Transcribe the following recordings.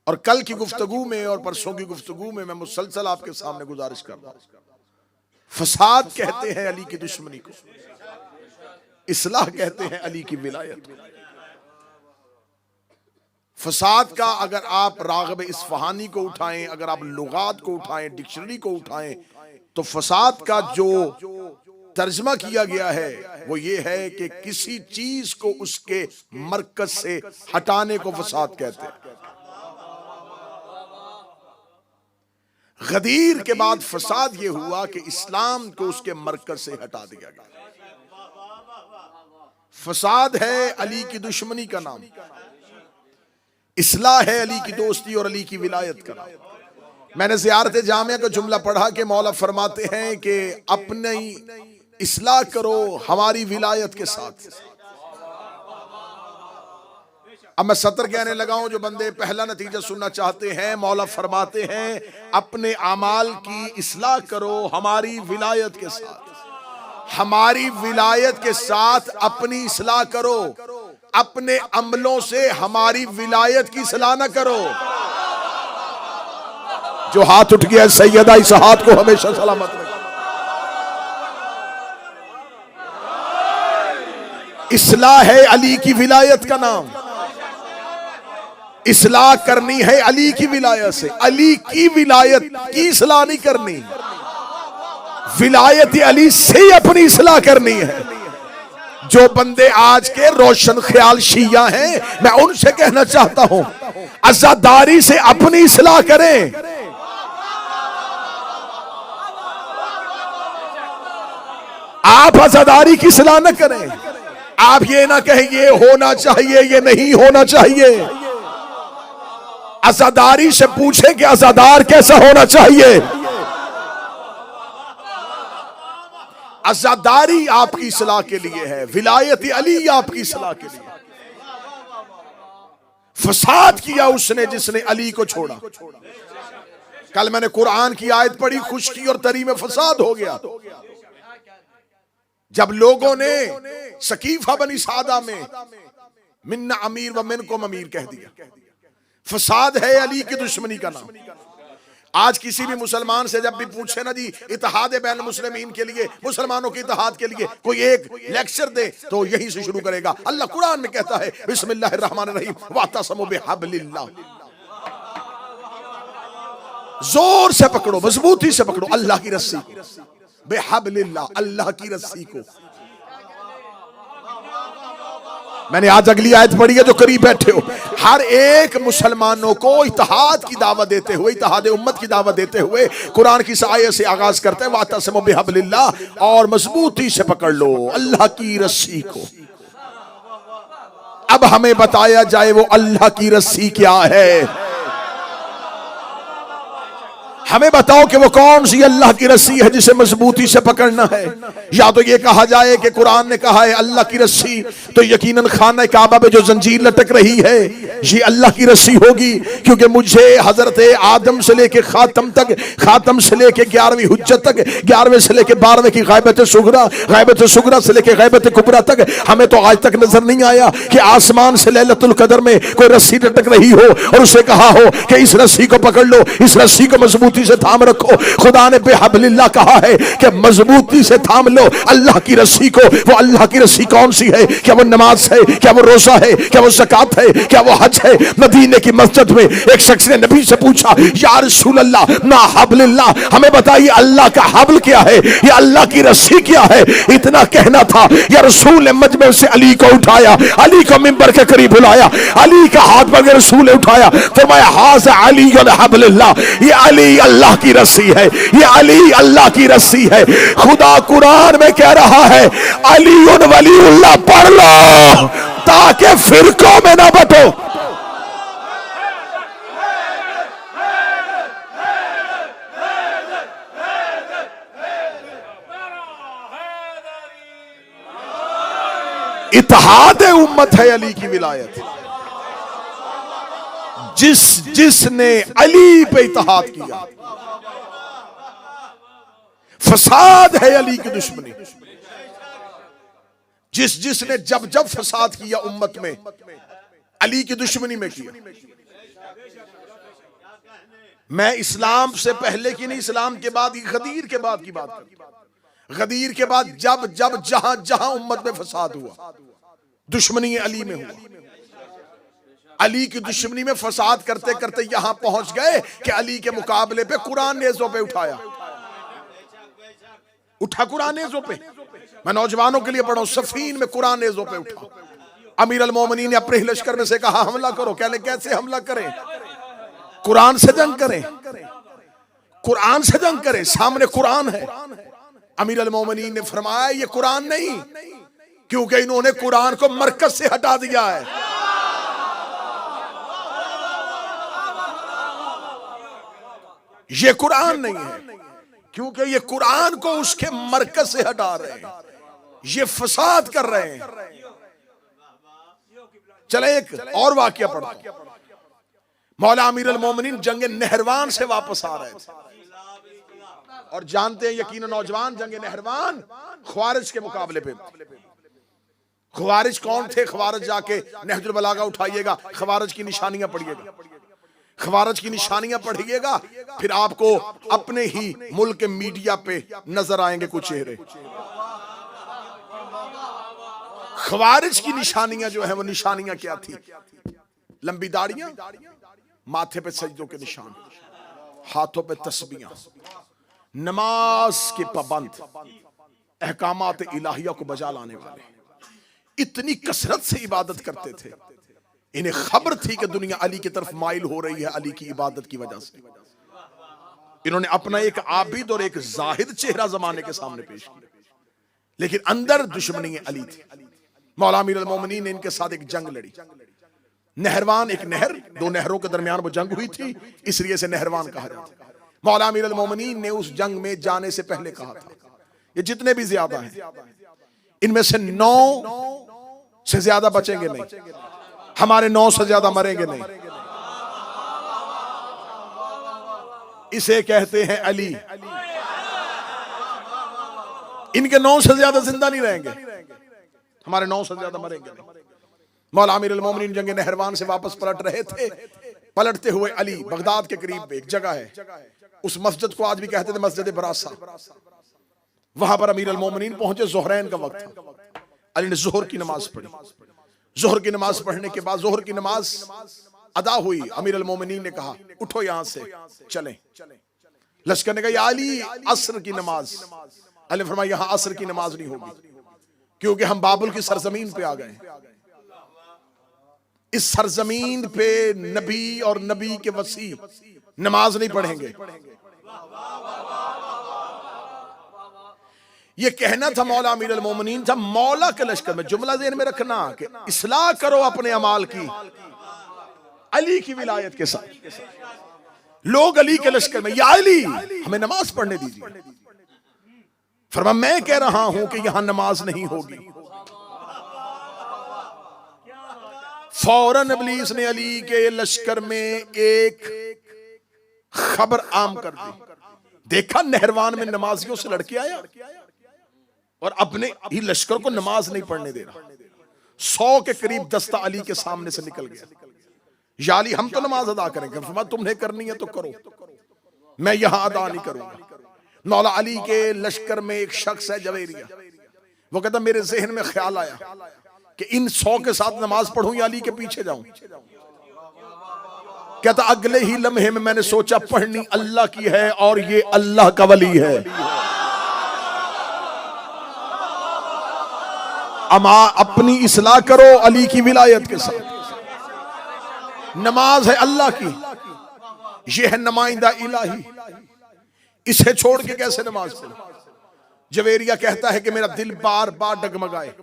और कल की गुफ्तगू में और परसों की गुफ्तगू में मैं मुसलसल आपके सामने गुजारिश कर रहा हूं, फसाद कहते हैं अली की दुश्मनी को, इस्लाह कहते हैं अली की विलायत को। फसाद का अगर आप राग़िब इस्फ़हानी को उठाएं, अगर आप लुगात को उठाएं, डिक्शनरी को उठाएं, तो फसाद का जो तर्जमा किया गया है वो ये है कि किसी चीज को उसके मरकज से हटाने को फसाद कहते हैं। गदीर के बाद फसाद ये हुआ कि इस्लाम को उसके मरकज से हटा दिया गया। फसाद है अली की दुश्मनी का नाम, इस्लाह है अली की दोस्ती और अली की विलायत का नाम। मैंने ज़ियारत जामिया का जुमला पढ़ा कि मौला फरमाते हैं कि अपनी इस्लाह करो हमारी विलायत के साथ। अब मैं सतर कहने लगा हूं, जो बंदे पहला नतीजा सुनना चाहते हैं, मौला फरमाते हैं अपने आमाल की इस्लाह करो हमारी विलायत के साथ। हमारी विलायत के साथ अपनी इस्लाह करो, अपने अमलों से हमारी विलायत की इस्लाह न करो। जो हाथ उठ गया सैयदा, इस हाथ को हमेशा सलामत रखो। इस्लाह है अली की विलायत का नाम, इस्लाह करनी है अली की विलायत से। अली की विलायत की इस्लाह नहीं करनी, विलायत अली से अपनी इस्लाह करनी है। जो बंदे आज के रोशन ख्याल शिया हैं, मैं उनसे कहना चाहता हूं अज़ादारी से अपनी इस्लाह करें। आप अज़ादारी की इस्लाह न करें। आप ये ना कहें ये होना चाहिए, ये नहीं होना चाहिए। अज़ादारी से पूछें कि अज़ादार कैसा होना चाहिए। अज़ादारी आपकी इस्लाह के लिए है, विलायत अली आपकी इस्लाह के लिए। फसाद किया उसने जिसने अली को छोड़ा। कल मैंने कुरान की आयत पढ़ी, खुशकी और तरी में फसाद हो गया जब लोगों ने सकीफा बनी सादा में मिन्ना अमीर व मिनकुम अमीर कह दिया। फसाद है अली की दुश्मनी का नाम। आज किसी भी मुसलमान से जब भी पूछे ना जी इत्तेहाद बैन मुस्लिमीन के लिए, मुसलमानों के इत्तेहाद के लिए कोई एक लेक्चर दे, तो यहीं से शुरू करेगा। अल्लाह कुरान में कहता है बिस्मिल्लाहिर्रहमानिर्रहीम वातसमू बिहब्लिल्लाह, जोर से पकड़ो, मजबूती से पकड़ो अल्लाह की रस्सी को, बेहब्लिल्लाह, अल्लाह की रस्सी को। मैंने आज अगली आयत पढ़ी है, जो करीब बैठे हो, हर एक मुसलमानों को इत्तेहाद की दावत देते हुए, इत्तेहाद उम्मत की दावत देते हुए कुरान की आयत से आगाज करते हैं वातसिमू बिहब्लिल्लाह, और मजबूती से पकड़ लो अल्लाह की रस्सी को। अब हमें बताया जाए वो अल्लाह की रस्सी क्या है। हमें बताओ कि वो कौन सी अल्लाह की रस्सी है जिसे मजबूती से पकड़ना है। या तो ये कहा जाए कि कुरान ने कहा है अल्लाह की रस्सी, तो यकीनन खाना काबा में जो जंजीर लटक रही है ये अल्लाह की रस्सी होगी, क्योंकि मुझे हजरत आदम से लेके खातम तक, खातम से लेके 11वीं हुज्जत तक, 11वें से लेके 12वें की गैबत सुगरा, गैबत सुगरा से लेके गैबत कुबरा तक हमें तो आज तक नजर नहीं आया कि आसमान से लैलतुल कदर में कोई रस्सी लटक रही हो और उसे कहा हो कि इस रस्सी को पकड़ लो, इस रस्सी को मजबूती से थाम रखो। खुदा ने बेहब्लिल्लाह कहा है कि मजबूती से थाम लो अल्लाह की रस्सी को। वो अल्लाह की रस्सी कौन सी है? क्या वो नमाज है? क्या वो रोजा है? क्या वो ज़कात है? क्या वो हज है? मदीने की मस्जिद में एक शख्स ने नबी से पूछा या रसूल अल्लाह मा हब्लिल्लाह, हमें बताइए अल्लाह का हब्ल क्या है, या अल्लाह की रस्सी क्या है। इतना कहना था या रसूल ने मजमे से अली को उठाया, अली को मिंबर के करीब बुलाया, अली का हाथ पकड़ रसूल ने उठाया, फरमाया हाज़ा अली हब्लिल्लाह, ये अली अल्लाह की रस्सी है, ये अली अल्लाह की रस्सी है। खुदा कुरान में कह रहा है अली वलीउल्लाह पढ़ लो ताकि फिरकों में ना बटो। इत्तेहाद उम्मत है अली की विलायत। जिसने अली पे इत्तेहाद किया, फसाद है अली की दुश्मनी। जिसने जब फसाद किया उम्मत में, अली की दुश्मनी में किया। मैं इस्लाम से पहले की नहीं, इस्लाम के बाद, गदीर के बाद की बात करता। गदीर के बाद जब जब जहां जहां उम्मत में फसाद हुआ, दुश्मनी अली में हुआ, अली की दुश्मनी में फसाद करते करते यहां पहुंच गए कि अली के मुकाबले पे कुरान नेज़ों पे उठाया, उठा कुरान नेज़ों पे। मैं नौजवानों के लिए पढ़ा हूं, सफीन में कुरान नेज़ों पे उठा। अमीर अल मोमिनीन ने अपने ही लश्कर में से कहा हमला करो। कहने कैसे हमला करें? कुरान से जंग करें, कुरान से जंग करें, सामने कुरान है। अमीर अल मोमिनीन ने फरमाया ये कुरान नहीं, क्योंकि इन्होंने कुरान को मरकज से हटा दिया है। ये कुरान नहीं है, क्योंकि ये कुरान को उसके मरकज से हटा रहे हैं, ये फसाद कर रहे हैं। चले एक और वाकया पढ़ा। मौला अमीर अल मोमिनीन जंग नहरवान से वापस आ रहे थे, और जानते हैं यकीनन नौजवान, जंग नहरवान ख्वारिज के मुकाबले पे। ख्वारिज कौन थे? ख्वारिज जाके नहजुल बलागा उठाइएगा, ख्वारिज की निशानियां पढ़िएगा, ख्वारिज की निशानियां पढ़िएगा, फिर आपको अपने ही मुल्क के मीडिया पे नजर आएंगे कुछ चेहरे। ख्वारिज की निशानियां जो है वो निशानियां क्या थी? लंबी दाढ़ियां, माथे पे सजदों के निशान, हाथों पे तस्बीहां, नमाज के पाबंद, अहकामात इलाहिया को बजा लाने वाले, इतनी कसरत से इबादत करते थे। इन्हें खबर थी कि दुनिया अली की तरफ माइल हो रही है अली की इबादत की वजह से। इन्होंने अपना एक आबिद और एक जाहिद चेहरा जमाने के सामने पेश किया, लेकिन अंदर दुश्मनी अली थी। मौला अमीर अल मोमिनीन ने इनके साथ एक जंग लड़ी। नहरवान एक नहर, दो नहरों के दरमियान वो जंग हुई थी, इसलिए से नहरवान कहा जाता है। मौला अमीर अल मोमिनीन ने उस जंग में जाने से पहले कहा था ये जितने भी ज्यादा हैं इनमें से 9 से ज्यादा बचेंगे नहीं, हमारे 9 से ज्यादा मरेंगे नहीं। इसे कहते हैं अली। इनके 9 से ज्यादा जिंदा नहीं रहेंगे, हमारे 9 से ज्यादा मरेंगे नहीं। मौला अमीर अल मोमिनीन जंग नहरवान से वापस पलट रहे थे। पलटते हुए अली बगदाद के करीब एक जगह है, उस मस्जिद को आज भी कहते थे मस्जिद बरासा। वहां पर अमीर अल मोमिनीन पहुंचे, ज़ोहरैन का वक्त था। अली ने जोहर की नमाज पढ़ी। जोहर की नमाज पढ़ने के बाद जोहर की नमाज अदा हुई। अमीर अल मोमिनीन ने कहा उठो यहां से चलें। लश्कर ने कहा या अली असर की नमाज। अली ने फरमाया यहां असर की नमाज नहीं होगी, क्योंकि हम बाबुल की सरजमीन पे आ गए। इस सरजमीन पे नबी और नबी के वसी नमाज नहीं पढ़ेंगे। ये कहना था मौला अमीर अल मोमिनीन था। मौला के लश्कर में जुमला ज़हन में रखना कि इस्लाह करो अपने अमाल की अली की विलायत के साथ। लोग अली के लश्कर में या अली हमें नमाज पढ़ने दीजिए। फरमा मैं कह रहा हूं कि यहां नमाज नहीं होगी। फौरन इब्लीस ने अली के लश्कर में एक खबर आम कर दी। देखा नहरवान में नमाजियों से लड़के आया और अपने ही लश्कर को नमाज नहीं पढ़ने दे रहा। 100 के करीब दस्ता अली के सामने से निकल गया। या अली हम तो नमाज अदा करेंगे। फरमाया तुम्हें करनी है तो करो, मैं यहां अदा नहीं करूंगा। मौला अली के लश्कर में एक शख्स है जवेरिया। वो कहता मेरे जहन में ख्याल आया कि इन 100 के साथ नमाज पढ़ूं या अली के पीछे जाऊं। कहता अगले ही लम्हे में मैंने सोचा पढ़नी अल्लाह की है और ये अल्लाह का वली है। अमा अपनी इस्लाह करो अली की विलायत के साथ। नमाज है अल्लाह की, यह है नुमाइंदा इलाही, इसे छोड़ के कैसे नमाज पढ़ो। जवेरिया कहता है कि मेरा दिल बार बार डगमगाए,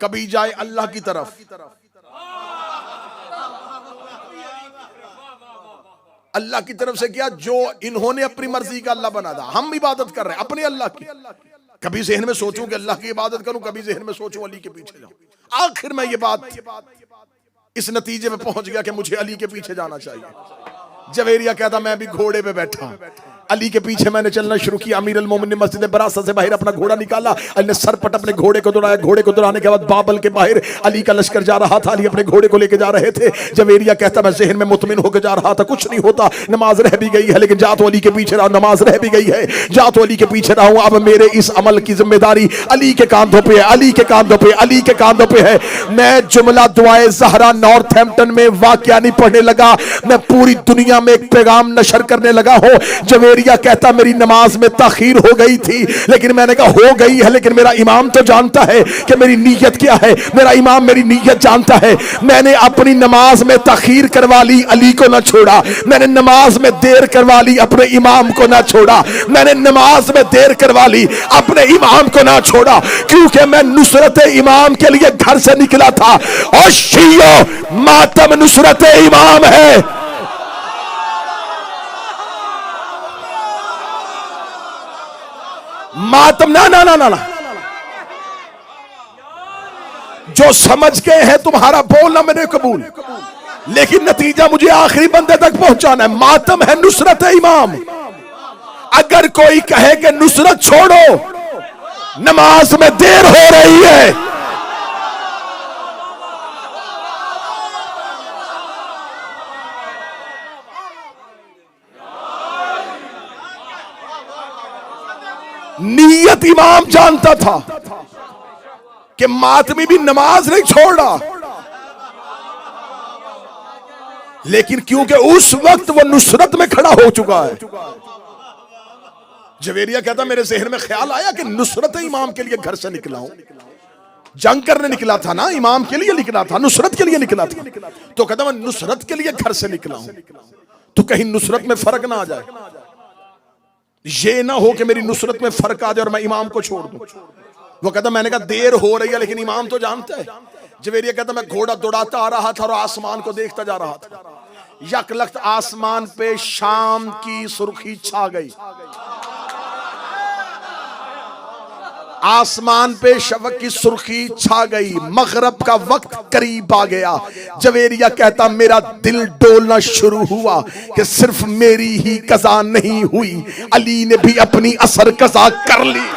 कभी जाए अल्लाह की तरफ, अल्लाह की तरफ से क्या जो इन्होंने अपनी मर्जी का अल्लाह बना था। हम इबादत कर रहे हैं अपने अल्लाह की। कभी जहन में सोचूं कि अल्लाह की इबादत करूं, कभी जहन में सोचूं अली के पीछे जाऊं। आखिर में ये बात इस नतीजे में पहुंच गया कि मुझे अली के पीछे जाना चाहिए। जवेरिया कहता मैं भी घोड़े पे बैठा, अली के पीछे मैंने चलना शुरू किया। अमीर अल मोमिन ने मस्जिद बरासा से बाहर अपना घोड़ा निकाला, अली ने सरपट अपने घोड़े को दौड़ाया। घोड़े को दौड़ाने के बाद बाबल के बाहर अली का लश्कर जा रहा था, अली अपने घोड़े को लेके जा रहे थे। जवेरिया कहता मैं ज़हन में मुतमिन होकर जा रहा था, कुछ नहीं होता, नमाज रह भी गई है, लेकिन जा तो अली के पीछे रहा, नमाज रह भी गई है, जा तो अली के पीछे रहा हूं। अब मेरे इस अमल की जिम्मेदारी अली के कांधों पे है, अली के कांधों पे, अली के कांधों पे है। मैं जुमला दुआए ज़हरा नॉर्थहैम्पटन में वाकया नहीं पढ़ने लगा, मैं पूरी दुनिया में एक पैगाम नशर करने लगा हो। जवेरिया कहता मेरी नमाज में ताखीर हो गई थी, लेकिन मैंने कहा हो गई है, लेकिन मेरा इमाम तो जानता है कि मेरी नीयत क्या है, मेरा इमाम मेरी नीयत जानता है। मैंने अपनी नमाज में ताखीर करवा ली, अली को ना छोड़ा। मैंने नमाज में देर करवा ली, अपने इमाम को ना छोड़ा। मैंने नमाज में देर करवा ली, अपने इमाम को ना छोड़ा, क्योंकि मैं नुसरत इमाम के लिए घर से निकला था। और शियो मातम नुसरत इमाम है। मातम ना ना ना ना, ना। जो समझ गए हैं तुम्हारा बोलना मैंने कबूल, लेकिन नतीजा मुझे आखिरी बंदे तक पहुंचाना है। मातम है नुसरत इमाम। अगर कोई कहे कि नुसरत छोड़ो, नमाज में देर हो रही है, नीयत इमाम जानता था कि मातमी भी नमाज नहीं छोड़ रहा, लेकिन क्योंकि उस वक्त वो नुसरत में खड़ा हो चुका है। जवेरिया कहता मेरे जहन में ख्याल आया कि नुसरत इमाम के लिए घर से निकला हूं, जंग करने निकला था ना, इमाम के लिए निकला था, नुसरत के लिए निकला था। तो कहता मैं नुसरत के लिए घर से निकला हूं, तो कहीं नुसरत में फर्क ना आ जाए, ये ना हो कि मेरी नुसरत में फर्क आ जाए और मैं इमाम को छोड़ दूं। वो कहता मैंने कहा देर हो रही है, लेकिन इमाम तो जानता है। जवेरिया कहता मैं घोड़ा दौड़ाता आ रहा था और आसमान को देखता जा रहा था। यकलख्त आसमान पे शाम की सुर्खी छा गई, आसमान पे शफक की सुर्खी छा गई, मगरब का वक्त करीब आ गया। जवेरिया कहता मेरा दिल डोलना शुरू हुआ कि सिर्फ मेरी ही कज़ा नहीं हुई, अली ने भी अपनी असर कज़ा कर ली।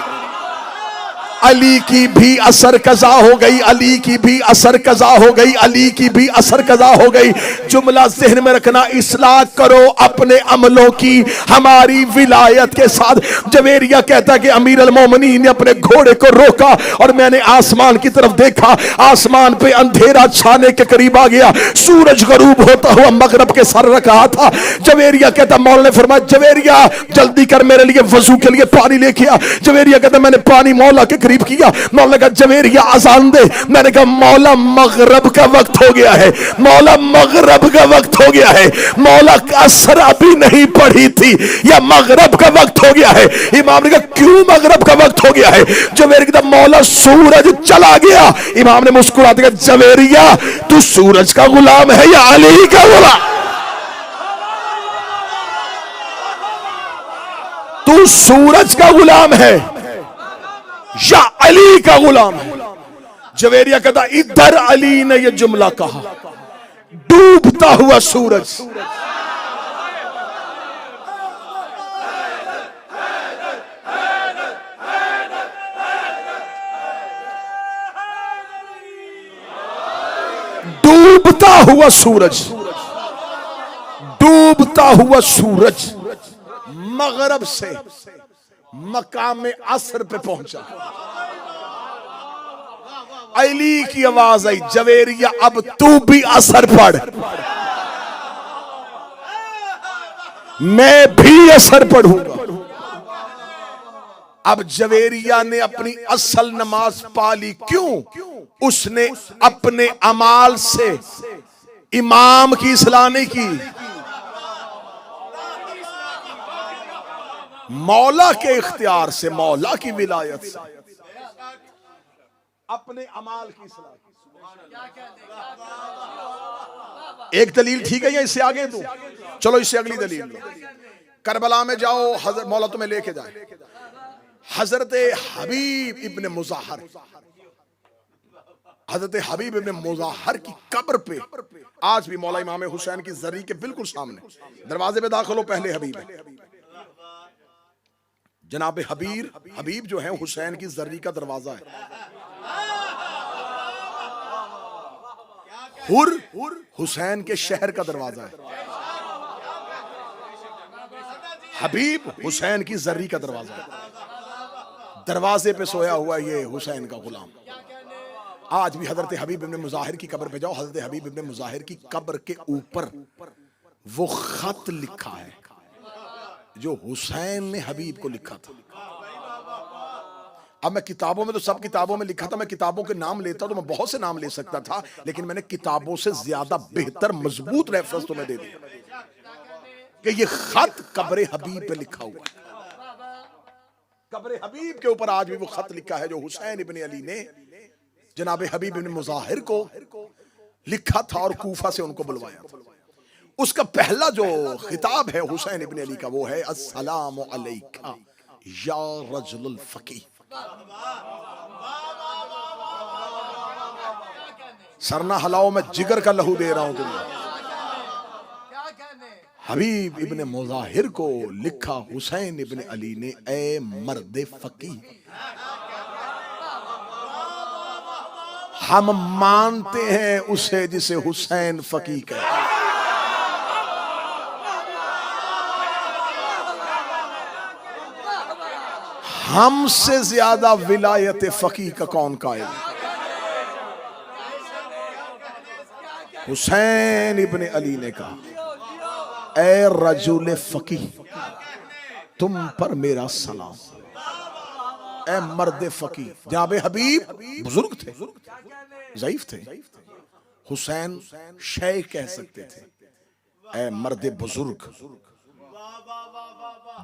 अली की भी असर कज़ा हो गई, अली की भी असर कज़ा हो गई, अली की भी असर कज़ा हो गई। जुमला ज़हन में रखना, इस्लाह करो अपने अमलों की हमारी विलायत के साथ। जवेरिया कहता कि अमीर अल मोमिनीन ने अपने घोड़े को रोका और मैंने आसमान की तरफ देखा, आसमान पे अंधेरा छाने के करीब आ गया, सूरज गरूब होता हुआ मगरब के सर रखा था। जवेरिया कहता मौला ने फरमाया जवेरिया जल्दी कर मेरे लिए वजू के लिए पानी लेके आ। जवेरिया कहता मैंने पानी मौला के किया, मौला का जवेरिया अजान दे। मैंने कहा मौला मगरब का वक्त हो गया है, मौला मगरब का वक्त हो गया है, मौला का असर अभी नहीं पड़ी थी या मगरब का वक्त हो गया है। इमाम ने कहा क्यों मगरब का वक्त हो गया है? जवेरिया कहता मौला सूरज चला गया। इमाम ने मुस्कुराते कहा जवेरिया तू सूरज का गुलाम है या अली का गुलाम? तू सूरज का गुलाम है या अली का गुलाम है? जवेरिया कहता इधर अली ने यह जुमला कहा, डूबता हुआ सूरज। डूबता हुआ सूरज, डूबता हुआ सूरज मगरब से मकाम असर पे पहुंचा। अली की आवाज आई जवेरिया अब तू भी असर पढ़। मैं भी असर पढ़ूंगा। अब जवेरिया ने अपनी असल नमाज पा ली। क्यों? उसने अपने अमाल से इमाम की इस्लाह नहीं की, मौला के इख्तियार से, मौला की विलायत से अपने अमाल की इस्लाह। एक दलील ठीक है या इससे आगे दूं? चलो इससे अगली दलील। करबला में जाओ, हजरत मौला तुम्हें लेके जाए। हजरत हबीब इब्ने मुज़ाहर, हजरत हबीब इब्ने मुज़ाहर की कब्र पे आज भी मौला इमाम हुसैन की जरी के बिल्कुल सामने, दरवाजे पे दाखिल हो पहले हबीब है। जनाब हबीब जो है हुसैन की जर्री का दरवाजा है। हुर हुसैन के शहर का दरवाजा है। हबीब हुसैन की जर्री का दरवाजा है। दरवाजे पे सोया हुआ ये हुसैन का गुलाम। आज भी हजरत हबीब इब्ने मुजाहिर की कब्र पे जाओ, हजरत हबीब इब्ने मुजाहिर की कब्र के ऊपर वो खत लिखा है जो हुसैन ने हबीब को लिखा था। अब मैं किताबों में तो सब किताबों में लिखा था, मैं किताबों के नाम लेता तो मैं बहुत से नाम ले सकता था, लेकिन मैंने किताबों से ज्यादा बेहतर मजबूत रेफरेंस तुम्हें दे दिया कि ये खत कब्र हबीब पे लिखा हुआ है। कब्र हबीब के ऊपर आज भी वो खत लिखा है जो हुसैन इब्ने अली ने जनाब हबीब इब्ने मुजाहिर को लिखा था और कूफा से उनको बुलवाया था। उसका पहला जो खिताब है हुसैन इब्ने अली का वो है अस्सलामु अलैका या रजुलुल फकीह। सरना हलाओ, मैं जिगर का लहू दे रहा हूं तुम्हें। हबीब इब्ने मुजाहिर को लिखा हुसैन इब्ने अली ने, ए मर्द फकीह, हम मानते हैं उसे जिसे हुसैन फकीह कहते हैं। हमसे ज्यादा विलायत फकीह का कौन कायल? हुसैन इब्ने अली ने कहा, ए रजुल फकीह, तुम पर मेरा सलाम। ए मर्द फकीह। जनाब हबीब बुजुर्ग थे, ज़ईफ थे। हुसैन शेख कह सकते थे। ए मर्द बुजुर्ग,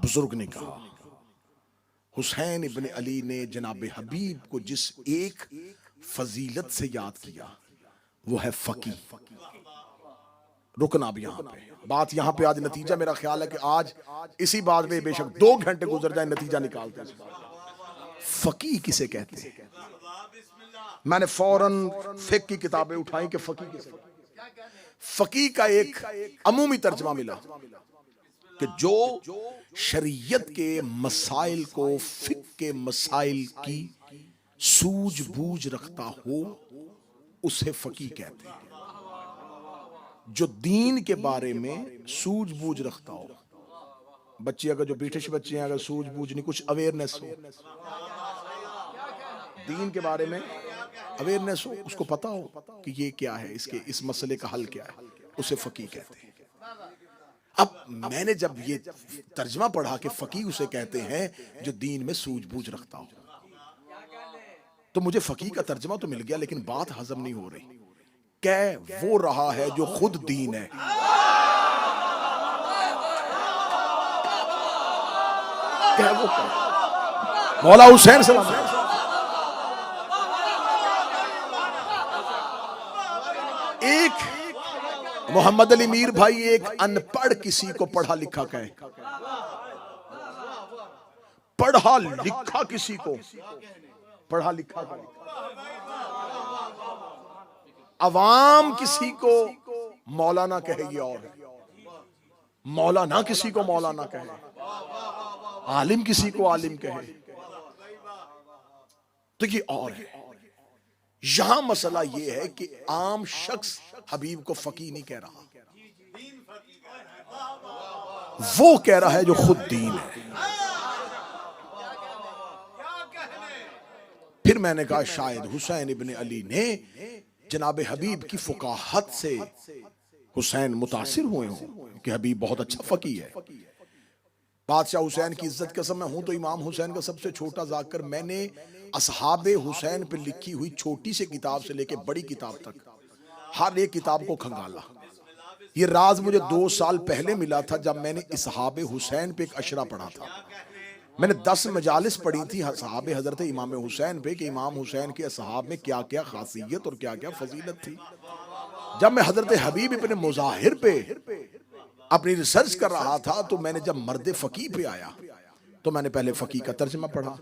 बुजुर्ग ने कहा। हुसैन इब्ने अली ने जनाब हबीब को जिस एक फजीलत से याद किया वो है फकीह। रुकना अब यहां पे, बात यहां पे आज नतीजा मेरा ख्याल है कि आज इसी बात में बेशक 2 घंटे गुजर जाए, नतीजा निकालते हैं। फकीह किसे कहते हैं? मैंने फौरन फिक़्ह की किताबें उठाई कि फकीह किसे कहते हैं। फकीह का एक अमूमी तर्जमा मिला कि जो शरीयत के मसाइल को फिक़्ह के मसाइल की सूझबूझ रखता हो उसे फकीह कहते हैं। जो दीन के बारे में सूझबूझ रखता हो, बच्चे अगर जो ब्रिटिश बच्चे हैं, अगर सूझबूझ नहीं, कुछ अवेयरनेस हो, दीन के बारे में अवेयरनेस हो, उसको पता हो कि ये क्या है, इसके इस मसले का हल क्या है, उसे फकीह कहते हैं। अब मैंने जब ये तर्जमा पढ़ा कि फकीह उसे कहते हैं जो दीन में सूझबूझ रखता हो, तो मुझे फकीह का तर्जमा तो मिल गया, लेकिन बात हजम नहीं हो रही। क्या वो रहा है जो खुद दीन है? क्या वो मौला हुसैन सलाम। एक मोहम्मद अली मीर भाई एक अनपढ़ किसी को पढ़ा लिखा कहे, पढ़ा लिखा किसी को पढ़ा लिखा कहे, अवाम किसी को मौलाना कहे, ये और है। मौलाना किसी को मौलाना कहे, आलिम किसी को आलिम कहे, तो ये और है। यहां मसला ये है कि आम शख्स हबीब को फकीह नहीं कह रहा, वो कह रहा है जो खुद दीन है। फिर मैंने कहा शायद हुसैन इब्ने अली ने जनाब हबीब की फुकाहत से हुसैन मुतासिर हुए हों कि हबीब बहुत अच्छा फकीह है। बादशाह हुसैन की इज्जत कसम, मैं हूं तो इमाम हुसैन का सबसे छोटा जाकर, मैंने असहाबे हुसैन पे लिखी हुई छोटी सी किताब से लेके बड़ी किताब तक हर एक किताब को खंगाला। ये राज मुझे 2 साल पहले मिला था जब मैंने असहाबे हुसैन पे एक अशरा पढ़ा था। मैंने 10 मजालिस पढ़ी थी असहाबे हजरत इमाम हुसैन पे कि इमाम हुसैन के असहाब में क्या क्या खासियत और क्या क्या फजीलत थी। जब मैं हजरत हबीब इब्ने मुजाहिर पे अपनी रिसर्च कर रहा था तो मैंने जब मर्द फकीह पे आया तो मैंने पहले फकीह का तर्जमा पढ़ा।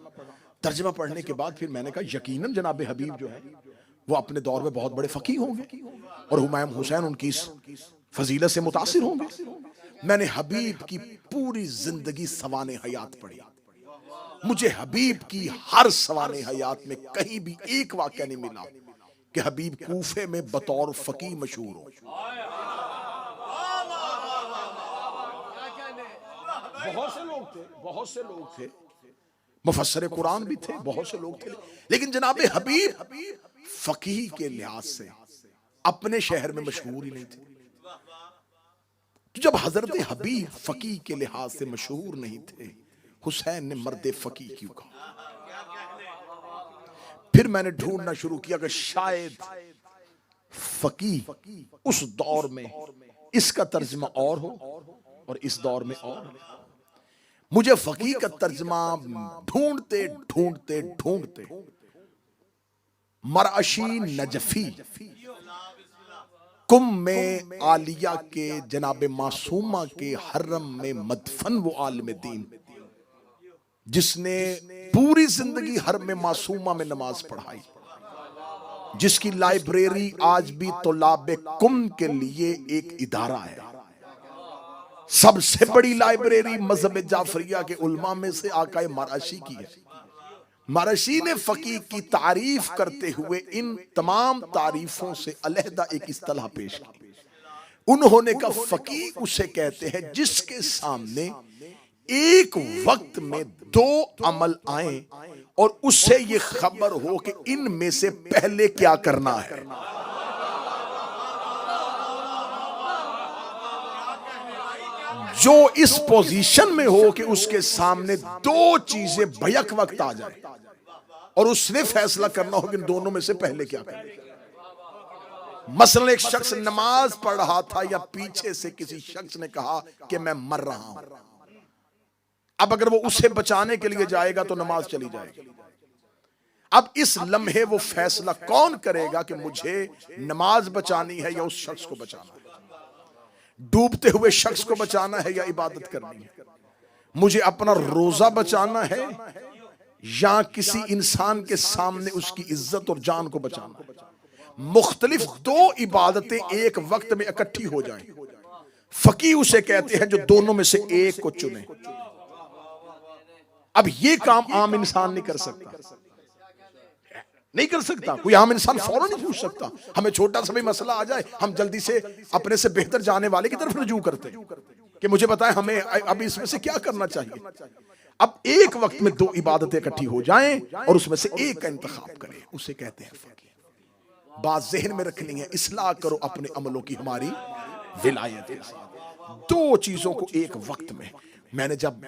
तर्जमा पढ़ने के बाद फिर मैंने कहा यकीनन जनाब हबीब जो है वो अपने दौर में बहुत बड़े फकीह होंगे और हुमायूं हुसैन उनकी इस फजीलत से मुतासिर होंगे। मैंने हबीब की पूरी जिंदगी सवाने हयात पढ़ी। मुझे हबीब की हर सवाने हयात में कहीं भी एक वाक्य नहीं मिला कि हबीब कूफे में बतौर फकीह मशहूर हो। बहुत से लोग थे, मुफस्सिर कुरान भी थे, बहुत से लोग थे, लेकिन जनाब हबीब फकीह के लिहाज से अपने शहर में मशहूर ही नहीं थे। तो जब हजरत हबीब फकीह के लिहाज से मशहूर नहीं थे, हुसैन ने मर्द फकीह क्यों कहा? फिर मैंने ढूंढना शुरू किया कि शायद फकीह उस दौर में इसका तर्जमा और हो और इस दौर में और हो। मुझे फकीह का तर्जमा ढूंढते ढूंढते ढूंढते मरअशी नजफी कुम में आलिया के जनाब मासूमा के हर्रम में मदफन वो आलिम दीन जिसने पूरी जिंदगी हर्रम मासूमा में नमाज पढ़ाई, जिसकी लाइब्रेरी आज भी तौलाब कुम के लिए एक इदारा है। सबसे बड़ी लाइब्रेरी मजहब जाफरिया के उलमा में से आकाए मराशी की है। मराशी ने फकीह की तारीफ करते हुए इन तमाम तारीफों से अलहदा एक इस्तिलाह पेश की। उन्होंने कहा फकीह उसे कहते हैं जिसके सामने एक वक्त में दो अमल आए और उससे ये खबर हो कि इनमें से पहले क्या करना है। जो इस पोजीशन में हो कि उसके सामने दो चीजें भयक वक्त आ जाए और उसने फैसला करना हो कि इन दोनों में से पहले क्या करें। मसलन एक शख्स नमाज पढ़ रहा था या पीछे से किसी शख्स ने कहा कि मैं मर रहा हूं। अब अगर वो उसे बचाने के लिए जाएगा तो नमाज चली जाएगी। अब इस लम्हे वो फैसला कौन करेगा कि मुझे नमाज बचानी है या उस शख्स को बचाना है, डूबते हुए शख्स को बचाना है या इबादत करनी है, मुझे अपना रोजा बचाना है या किसी इंसान के सामने उसकी इज्जत और जान को बचाना है। मुख्तलिफ दो इबादतें एक वक्त में इकट्ठी हो जाएं, फकीह उसे कहते हैं जो दोनों में से एक को चुने। अब ये काम आम इंसान नहीं कर सकता, नहीं कर सकता। कोई आम इंसान फौरन नहीं पूछ सकता। हमें छोटा सा भी मसला आ जाए हम जल्दी से अपने से बेहतर जाने वाले की तरफ रुजू करते कि मुझे बताएं हमें अब इसमें से क्या करना चाहिए। अब एक वक्त में दो इबादतें इकट्ठी हो जाएं और उसमें से एक का इंतखाब करें, उसे कहते हैं फकीह। बात ज़हन में रखनी है, इस्लाह करो अपने अमलों की हमारी विलायत है। दो चीजों को एक वक्त में। मैंने जब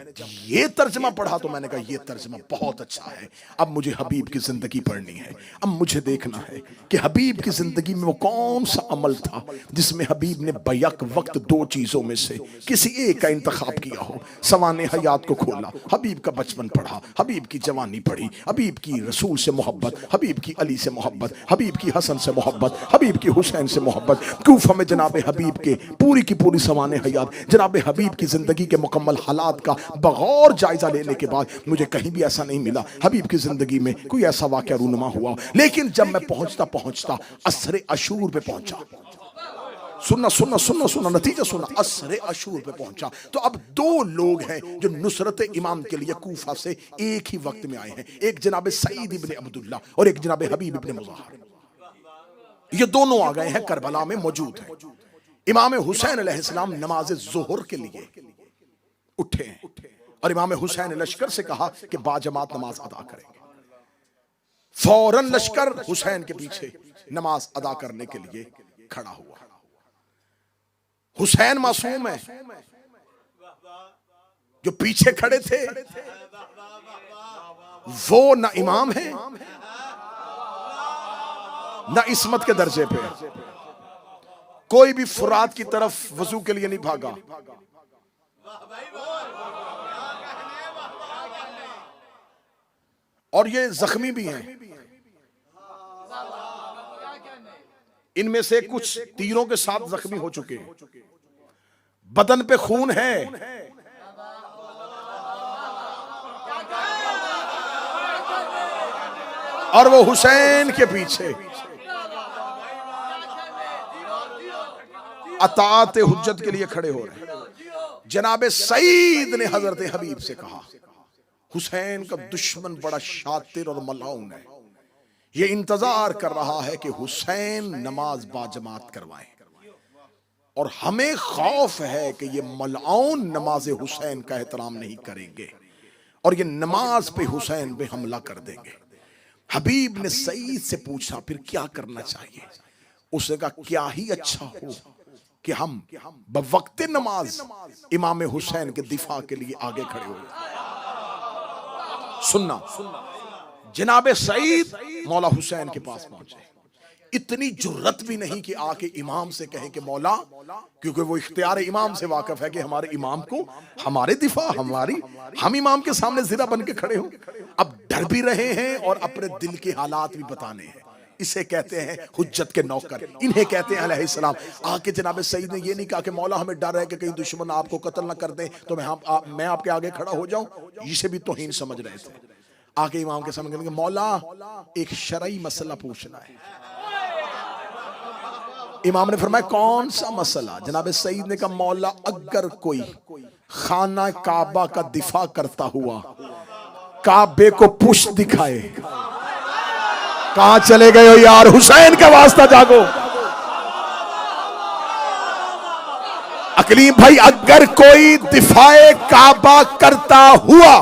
ये तर्जमा पढ़ा तो मैंने कहा ये तर्जमा बहुत अच्छा है। अब मुझे हबीब की जिंदगी पढ़नी है। अब मुझे देखना है कि हबीब की जिंदगी में वो कौन सा अमल था जिसमें हबीब ने बैक वक्त दो चीजों में से किसी एक का इंतखाब किया हो। सवाने हयात को खोला, हबीब का बचपन पढ़ा, हबीब की जवानी पढ़ी, हबीब की रसूल से मोहब्बत, हबीब की अली से मोहब्बत, हबीब की हसन से मोहब्बत, हबीब की हुसैन से मोहब्बत। कूफा में जनाब हबीब के पूरी की पूरी सवाने हयात, जनाब हबीब की जिंदगी के मुकम्मल हालात का बगौर जायजा लेने के बाद मुझे कहीं भी ऐसा नहीं मिला हबीब की जिंदगी में कोई ऐसा वाकया रूनुमा हुआ। लेकिन जब मैं पहुंचता पहुंचता असरे अशूर पे पहुंचा, सुनना सुनना सुनना सुनना नतीजा सुनना, असरे अशूर पे पहुंचा तो अब दो लोग हैं जो नुसरत इमाम के लिए कूफा से एक ही वक्त में आए हैं। एक जनाब सईद इब्ने अब्दुल्ला और एक जनाब हबीब इब्ने मुज़ाहर। ये दोनों आ गए हैं, करबला में मौजूद हैं। इमाम हुसैन अलैहिस्सलाम नमाज ज़ोहर के लिए उठे और इमाम हुसैन लश्कर से कहा कि बाजमात नमाज अदा करेंगे। फौरन लश्कर हुसैन के पीछे नमाज अदा करने के लिए खड़ा हुआ। हुसैन मासूम है, जो पीछे खड़े थे वो ना इमाम है ना इस्मत के दर्जे पे। कोई भी फुरात की तरफ वजू के लिए नहीं भागा। और ये जख्मी भी हैं, इनमें से कुछ तीरों के साथ जख्मी हो चुके हैं, बदन पे खून है। और वो हुसैन के पीछे अतात हुज्जत के लिए खड़े हो रहे हैं। जनाब सईद ने हजरत हबीब से कहा हुसैन का दुश्मन बड़ा शातिर और मलाउन है। ये इंतजार कर रहा है कि हुसैन नमाज बाजमात करवाएं, और हमें खौफ है कि ये मलाउन नमाज हुसैन का एहतराम नहीं करेंगे और ये नमाज पे हुसैन पे हमला कर देंगे। हबीब ने सईद से पूछा फिर क्या करना चाहिए? उसने कहा क्या ही अच्छा हो कि हम बवक्ते नमाज इमाम हुसैन के दिफा के लिए आगे खड़े हो। सुनना, जनाबे सईद मौला हुसैन के पास पहुंचे। इतनी जुर्रत भी नहीं कि आके इमाम से कहें कि मौला, क्योंकि वो इख्तियार इमाम से वाकिफ है कि हमारे इमाम को हमारे दिफा हम इमाम के सामने जिरा बन के खड़े हो। अब डर भी रहे हैं और अपने दिल के हालात भी बताने हैं। इसे कहते हैं हुज्जत के नौकर, इन्हें कहते हैं अलैहिस्सलाम। आके जनाब सईद ने ये नहीं कहा कि मौला हमें डर है कि कहीं दुश्मन आपको कत्ल ना कर दें तो मैं आपके आगे खड़ा हो जाऊं। इसे भी तौहीन समझ रहे थे। आके इमाम के सामने कहेंगे मौला एक शरई मसला पूछना है। इमाम ने फरमाया कौन सा मसला? जनाब सईद ने कहा मौला अगर कोई खाना काबा का दिफा करता हुआ काबे को पुष्ट दिखाए। कहां चले गए हो यार? हुसैन का वास्ता जागो। अकलीम भाई, अगर कोई दिफाए काबा करता हुआ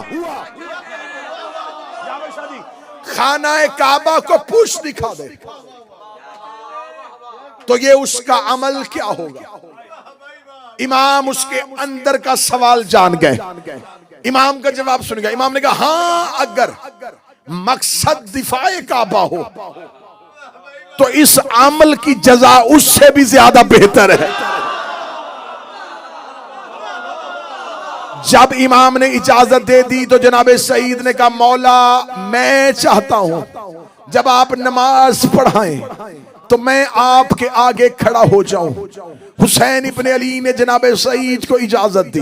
खाना काबा को पुष्ट दिखा दे तो ये उसका अमल क्या होगा? इमाम उसके अंदर का सवाल जान गए। इमाम का जवाब सुन गया। इमाम ने कहा हां, अगर मकसद दिफाए काबा हो तो इस अमल की जजा उससे भी ज्यादा बेहतर है। जब इमाम ने इजाजत दे दी तो जनाब सईद ने कहा मौला मैं चाहता हूं जब आप नमाज पढ़ाएं तो मैं आपके आगे खड़ा हो जाऊं। हुसैन इब्ने अली ने जनाब सईद को इजाजत दी।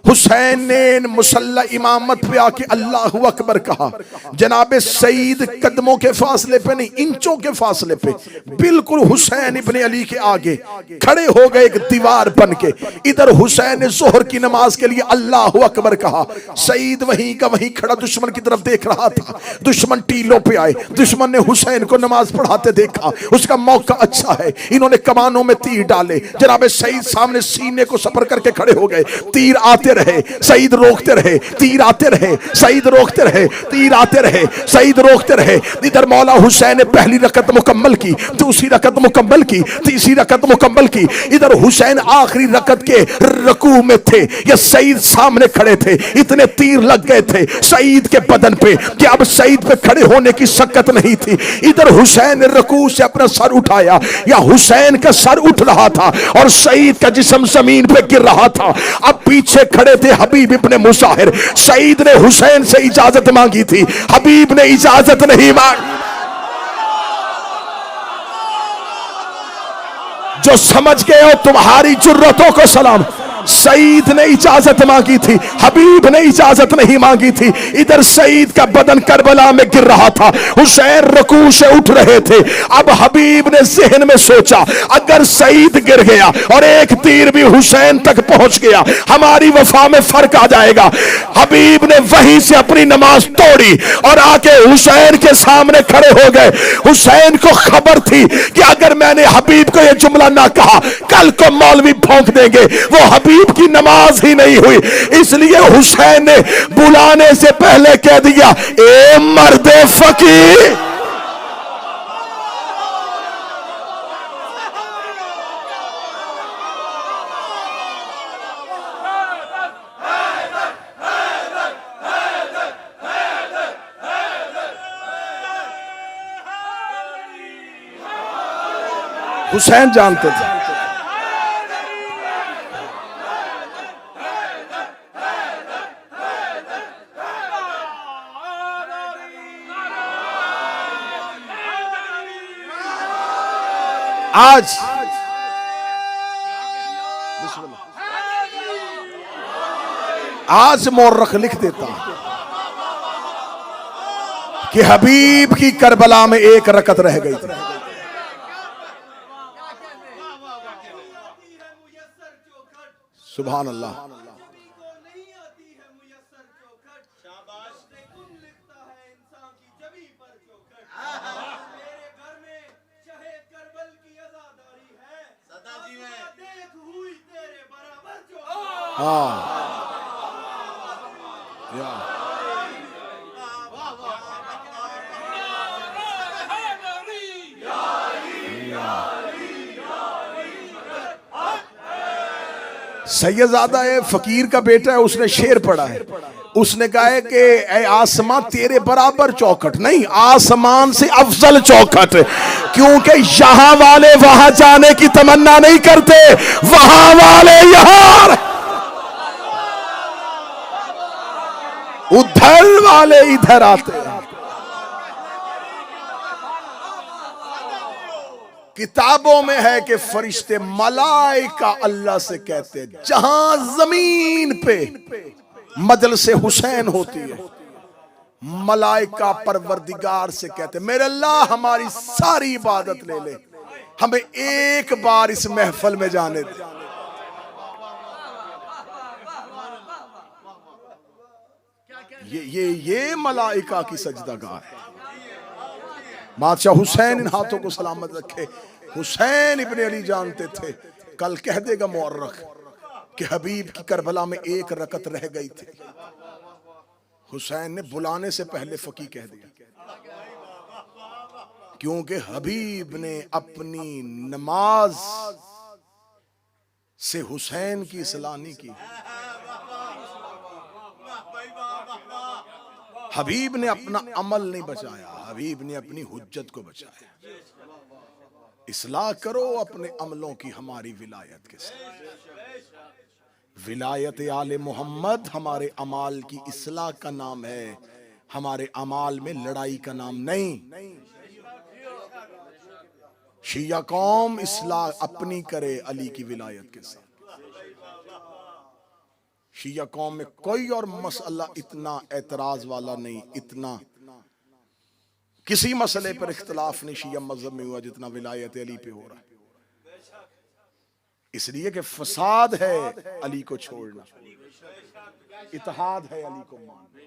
हुसैन ने मुसल्ला इमामत पे आके अल्लाहु अकबर कहा। जनाब सईद कदमों के फासले पे नहीं, इंचों के फासले पे बिल्कुल हुसैन इब्ने अली के आगे खड़े हो गए, एक दीवार बन के। इधर हुसैन ने जोहर की नमाज के लिए अल्लाहु अकबर कहा। सईद वहीं का वहीं खड़ा दुश्मन की तरफ देख रहा था। दुश्मन टीलों पे आए। दुश्मन ने हुसैन को नमाज पढ़ाते देखा। उसका मौका अच्छा है, इन्होंने कमानों में तीर डाले। जनाब सईद सामने सीने को सपर करके खड़े हो गए। तीर आते रहे, सईद रोकते रहे। तीर आते रहे, सईद रोकते रहे। तीर आते रहे, सईद रोकते रहे। इधर मौला हुसैन ने पहली रकत मुकम्मल की, दूसरी रकत मुकम्मल की, तीसरी रकत मुकम्मल की। इधर हुसैन आखिरी रकत के रकू में थे। ये सईद सामने खड़े थे। इतने तीर लग गए थे सईद के बदन पे कि अब सईद पे खड़े होने की शक्कत नहीं थी। इधर हुसैन ने रकू से अपना सर उठाया, या हुसैन का सर उठ रहा था और सईद का जिस्म जमीन पे गिर रहा था। अब पीछे खड़े थे हबीब इब्ने मुसाहिर। सईद ने हुसैन से इजाजत मांगी थी, हबीब ने इजाजत नहीं मांगी। जो समझ गए हो तुम्हारी जुर्रतों को सलाम। सईद ने इजाजत मांगी थी, हबीब ने इजाजत नहीं मांगी थी। इधर सईद का बदन करबला में गिर रहा था, हुसैन रुकू से उठ रहे थे। अब हबीब ने ज़हन में सोचा अगर सईद गिर गया और एक तीर भी हुसैन तक पहुंच गया हमारी वफा में फर्क आ जाएगा। हबीब ने वहीं से अपनी नमाज तोड़ी और आके हुसैन के सामने खड़े हो गए। हुसैन को खबर थी कि अगर मैंने हबीब को यह जुमला ना कहा कल को मौलवी भौंक देंगे। वो हबीब की नमाज ही नहीं हुई, इसलिए हुसैन ने बुलाने से पहले कह दिया ए मर्दे फकीर। हुसैन जानते थे आज मौरख लिख देता कि हबीब की करबला में एक रकत रह गई थी। सुभान अल्लाह। हाँ या सैयदजादा है, फकीर का बेटा है, उसने शेर पढ़ा है। उसने कहा है कि ऐ आसमां तेरे बराबर चौखट नहीं, आसमान से अफजल चौखट, क्योंकि यहां वाले वहां जाने की तमन्ना नहीं करते, वहां वाले यहां, उधर वाले इधर आते हैं। किताबों में है कि फरिश्ते मलाइका अल्लाह से कहते हैं, जहां जमीन पे मजलिसे हुसैन होती है, मलाइका परवरदिगार से कहते हैं, मेरे अल्लाह हमारी सारी इबादत ले ले, हमें एक बार इस महफिल में जाने दे। ये मलाइका की सजदागाह है। बादशाह हुसैन इन हाथों को सलामत रखे। हुसैन इब्ने अली जानते थे, कल कह देगा मुअर्रख कि हबीब की करबला में एक रकत रह गई थी। हुसैन ने बुलाने से पहले फकी कह दिया, क्योंकि हबीब ने अपनी नमाज से हुसैन की इस्लाह नहीं की। हबीब ने अपना अमल नहीं बचाया, हबीब ने अपनी हुज्जत को बचाया। इस्लाह करो अपने अमलों की हमारी विलायत के साथ। विलायत आले मोहम्मद हमारे अमाल की इस्लाह का नाम है, हमारे अमाल में लड़ाई का नाम नहीं। शिया कौम इस्लाह अपनी करे अली की विलायत के साथ। शिया कौम में कोई और मसला इतना एतराज वाला नहीं, इतना किसी मसले पर इख्तिलाफ नहीं शिया मजहब में हुआ जितना विलायत अली पे हो रहा है। इसलिए कि फसाद है अली को छोड़ना, इत्तेहाद है अली को मानना।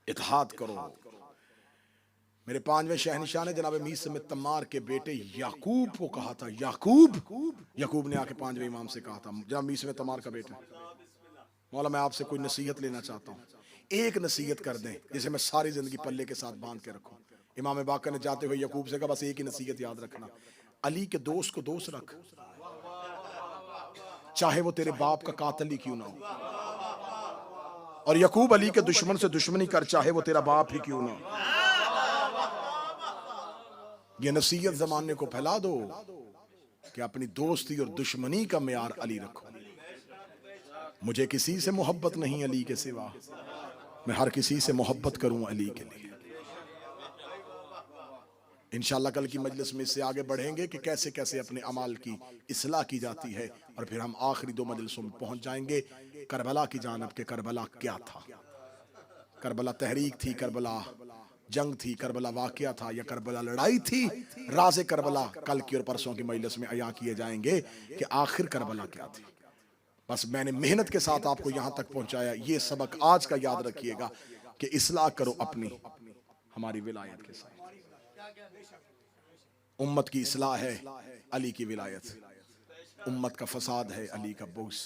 इत्तेहाद करो। मेरे पांचवें शहनशाह ने जनाब मीस में तमार के बेटे याकूब को कहा था, याकूब ने आके पांचवें इमाम से कहा था, जनाब मीस में तमार का बेटा, मौला मैं आपसे कोई नसीहत लेना चाहता हूँ, एक नसीहत कर दें जिसे मैं सारी जिंदगी पल्ले के साथ बांध के रखूं। इमाम बाकर ने जाते हुए याकूब से कहा, बस एक ही नसीहत याद रखना, अली के दोस्त को दोस्त रख, चाहे वो तेरे बाप का कातिल ही क्यों ना हो। और याकूब अली के दुश्मन से दुश्मनी कर, चाहे वो तेरा बाप ही क्यों ना हो। ये नसीहत जमाने को फैला दो कि अपनी दोस्ती और दुश्मनी का मेयार अली रखो। मुझे किसी से मोहब्बत नहीं अली के सिवा, मैं हर किसी से मोहब्बत करूं अली के लिए। इंशाअल्लाह कल की मजलिस में इससे आगे बढ़ेंगे कि कैसे कैसे अपने अमाल की इस्लाह की जाती है, और फिर हम आखिरी दो मजलिसों में पहुंच जाएंगे करबला की जानब के। करबला क्या था? करबला तहरीक थी, करबला जंग थी, करबला वाकया था, या करबला लड़ाई थी? राज़े करबला कल की और परसों की मजलिस में अया किए जाएंगे कि आखिर करबला क्या थी। बस मैंने मेहनत के साथ आपको यहां तक पहुंचाया। ये सबक आज का याद रखिएगा कि इस्लाह करो अपनी, हमारी विलायत के साथ। उम्मत की इस्लाह है अली की विलायत, उम्मत का फसाद है अली का बुग़्ज़।